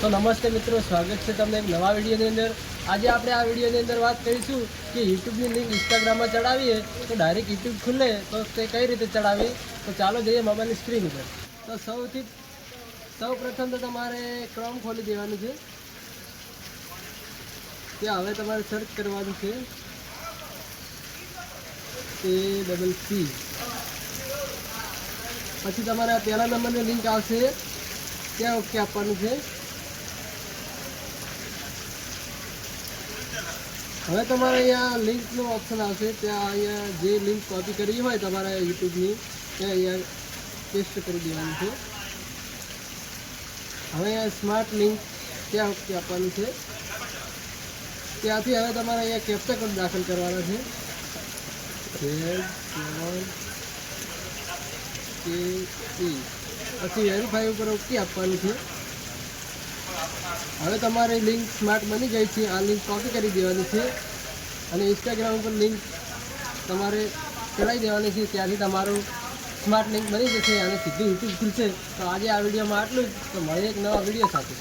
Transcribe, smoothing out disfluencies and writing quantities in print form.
તો નમસ્તે મિત્રો, સ્વાગત છે તમને એક નવા વિડીયોની અંદર। આજે આપણે આ વિડીયોની અંદર વાત કરીશું કે યુટ્યુબની લિંક ઇન્સ્ટાગ્રામમાં ચડાવીએ તો ડાયરેક્ટ યુટ્યુબ ખુલે તો તે કઈ રીતે ચડાવી। તો ચાલો જઈએ મોબાઈલની સ્ક્રીન ઉપર। તો સૌ પ્રથમ તો તમારે ક્રોમ ખોલી દેવાનું છે। ત્યાં હવે તમારે સર્ચ કરવાનું છે ACC। પછી તમારે પહેલા નંબરની લિંક આવશે, ત્યાં ઓકે આપવાનું છે। હવે તમારે અહીંયા લિંકનું ઓપ્શન આવશે, ત્યાં અહીંયા જે લિંક કોપી કરવી હોય તમારા યુટ્યુબની ત્યાં અહીંયા પેસ્ટ કરી દેવાનું છે। હવે અહીંયા સ્માર્ટ લિંક ત્યાં ઓકે આપવાનું છે। ત્યાંથી હવે તમારે અહીંયા કેપ્ચા કોડ દાખલ કરવાના છે Z7KE। પછી વેરીફાઈ ઉપર ઓકે આપવાનું છે। હવે તમારી લિંક સ્માર્ટ બની ગઈ છે। આ લિંક કોપી કરી દેવાની છે અને ઇન્સ્ટાગ્રામ ઉપર લિંક તમારે ચડાવી દેવાની છે। ત્યાંથી તમારું સ્માર્ટ લિંક બની જશે અને સીધું યુટ્યુબ ખુલશે। તો આજે આ વિડીયોમાં આટલું જ। તો મળીએ એક નવા વિડીયો સાથે।